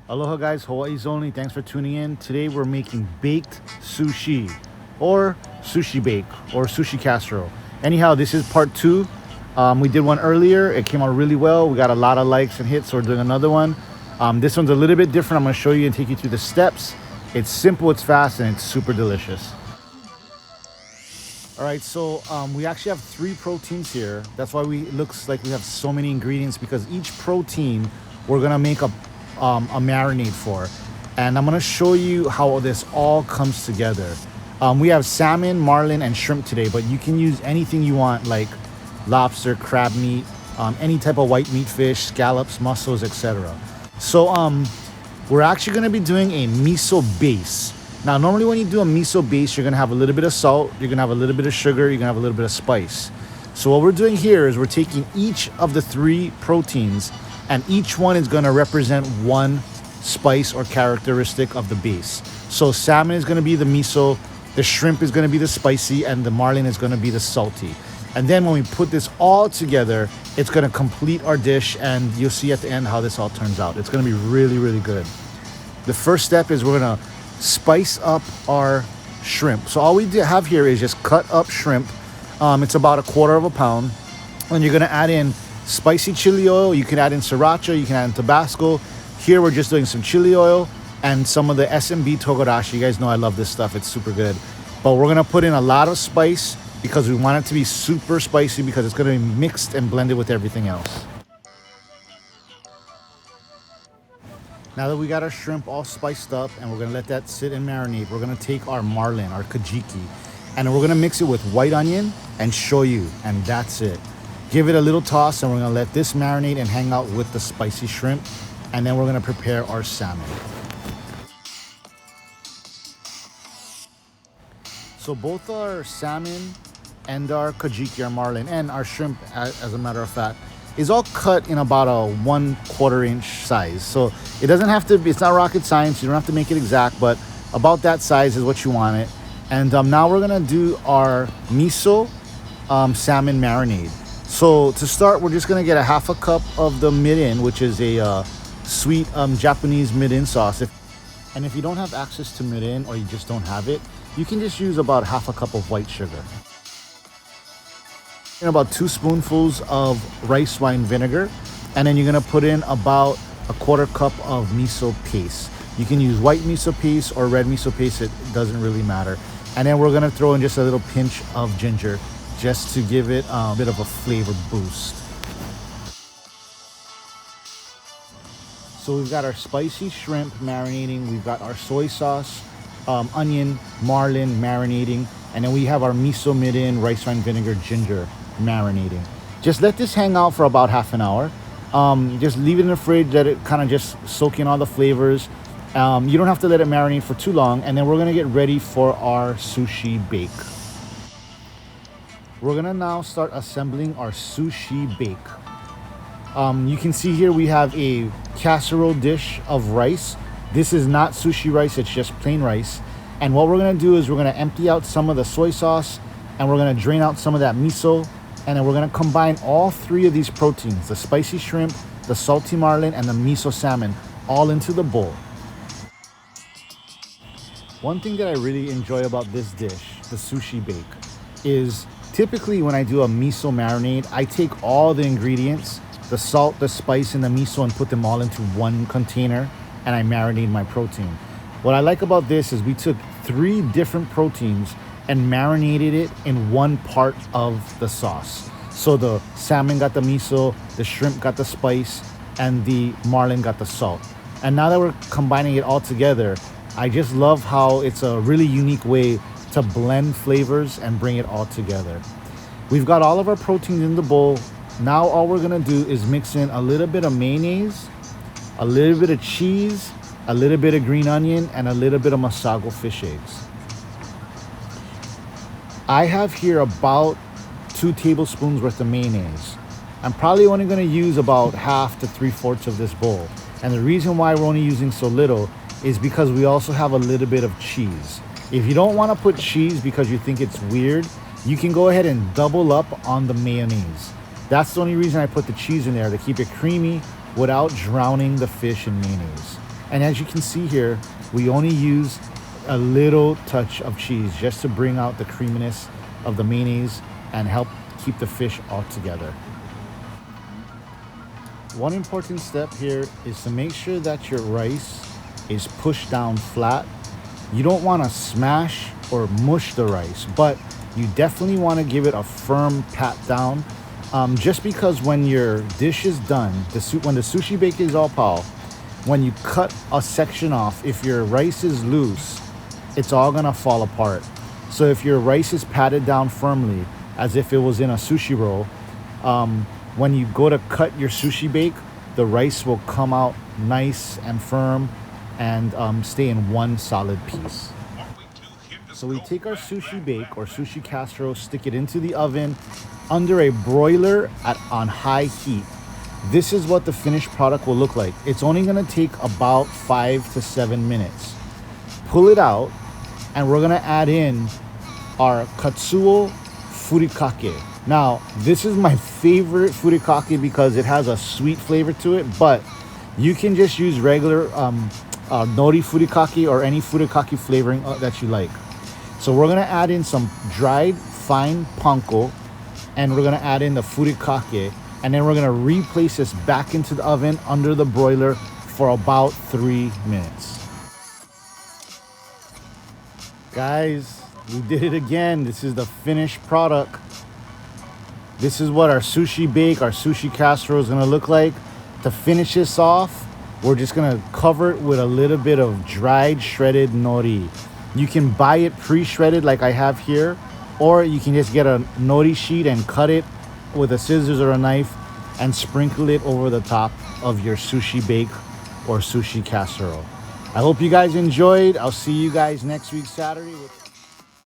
Aloha guys, Hawaii's only. Thanks for tuning in. Today we're making baked sushi or sushi bake or sushi casserole. Anyhow, this is part two. We did one earlier. It came out really well. We got a lot of likes and hits, so we're doing another one. This one's a little bit different. I'm going to show you and take you through the steps. It's simple, it's fast, and it's super delicious. All right, so we actually have three proteins here. That's why it looks like we have so many ingredients, because each protein we're gonna make a marinade for. And I'm gonna show you how this all comes together. We have salmon, marlin, and shrimp today, but you can use anything you want, like lobster, crab meat, any type of white meat fish, scallops, mussels, etc. So we're actually gonna be doing a miso base. Now, normally when you do a miso base, you're gonna have a little bit of salt, you're gonna have a little bit of sugar, you're gonna have a little bit of spice. So what we're doing here is we're taking each of the three proteins, and each one is gonna represent one spice or characteristic of the base. So salmon is gonna be the miso, the shrimp is gonna be the spicy, and the marlin is gonna be the salty. And then when we put this all together, it's gonna complete our dish, and you'll see at the end how this all turns out. It's gonna be really, really good. The first step is we're gonna spice up our shrimp. So all we have here is just cut up shrimp. It's about a quarter of a pound. And you're gonna add in spicy chili oil. You can add in sriracha, you can add in Tabasco. Here we're just doing some chili oil and some of the SMB togodashi. You guys know I love this stuff, it's super good. But we're gonna put in a lot of spice because we want it to be super spicy, because it's gonna be mixed and blended with everything else. Now that we got our shrimp all spiced up and we're gonna let that sit and marinate, we're gonna take our marlin, our kajiki, and we're gonna mix it with white onion and shoyu, and that's it. Give it a little toss, and we're gonna let this marinate and hang out with the spicy shrimp, and then we're gonna prepare our salmon. So both our salmon and our kajiki, our marlin, and our shrimp, as a matter of fact, is all cut in about a 1/4 inch size. So it doesn't have to be, it's not rocket science, you don't have to make it exact, but about that size is what you want it. And now we're gonna do our miso salmon marinade. So to start, we're just gonna get a 1/2 cup of the mirin, which is a sweet Japanese mirin sauce. And if you don't have access to mirin, or you just don't have it, you can just use about 1/2 cup of white sugar. And about 2 spoonfuls of rice wine vinegar, and then you're gonna put in about a 1/4 cup of miso paste. You can use white miso paste or red miso paste, it doesn't really matter. And then we're gonna throw in just a little pinch of ginger, just to give it a bit of a flavor boost. So we've got our spicy shrimp marinating, we've got our soy sauce, onion, marlin marinating, and then we have our miso mirin, rice wine vinegar, ginger marinating. Just let this hang out for about 1/2 an hour. Just leave it in the fridge, let it kind of just soak in all the flavors. You don't have to let it marinate for too long, and then we're gonna get ready for our sushi bake. We're gonna now start assembling our sushi bake. You can see here we have a casserole dish of rice. This is not sushi rice, it's just plain rice. And what we're gonna do is we're gonna empty out some of the soy sauce, and we're gonna drain out some of that miso, and then we're gonna combine all three of these proteins, the spicy shrimp, the salty marlin, and the miso salmon, all into the bowl. One thing that I really enjoy about this dish, the sushi bake, is typically when I do a miso marinade, I take all the ingredients, the salt, the spice, and the miso, and put them all into one container, and I marinate my protein. What I like about this is we took 3 different proteins and marinated it in one part of the sauce. So the salmon got the miso, the shrimp got the spice, and the marlin got the salt. And now that we're combining it all together, I just love how it's a really unique way to blend flavors and bring it all together. We've got all of our proteins in the bowl. Now all we're gonna do is mix in a little bit of mayonnaise, a little bit of cheese, a little bit of green onion, and a little bit of Masago fish eggs. I have here about 2 tablespoons worth of mayonnaise. I'm probably only gonna use about 1/2 to 3/4 of this bowl. And the reason why we're only using so little is because we also have a little bit of cheese. If you don't wanna put cheese because you think it's weird, you can go ahead and double up on the mayonnaise. That's the only reason I put the cheese in there, to keep it creamy without drowning the fish in mayonnaise. And as you can see here, we only use a little touch of cheese just to bring out the creaminess of the mayonnaise and help keep the fish all together. One important step here is to make sure that your rice is pushed down flat. You don't want to smash or mush the rice, but you definitely want to give it a firm pat down. Just because when your dish is done, when the sushi bake is all pal, when you cut a section off, if your rice is loose, it's all gonna fall apart. So if your rice is patted down firmly, as if it was in a sushi roll, when you go to cut your sushi bake, the rice will come out nice and firm and stay in one solid piece. So we take our sushi bake or sushi casserole, stick it into the oven under a broiler on high heat. This is what the finished product will look like. It's only gonna take about 5 to 7 minutes. Pull it out, and we're gonna add in our katsuo furikake. Now, this is my favorite furikake because it has a sweet flavor to it, but you can just use regular nori furikake or any furikake flavoring that you like. So we're gonna add in some dried fine panko, and we're gonna add in the furikake, and then we're gonna replace this back into the oven under the broiler for about 3 minutes. Guys, we did it again. This is the finished product. This is what our sushi bake, our sushi casserole is gonna look like. To finish this off, we're just gonna cover it with a little bit of dried shredded nori. You can buy it pre-shredded like I have here, or you can just get a nori sheet and cut it with a scissors or a knife and sprinkle it over the top of your sushi bake or sushi casserole. I hope you guys enjoyed. I'll see you guys next week Saturday.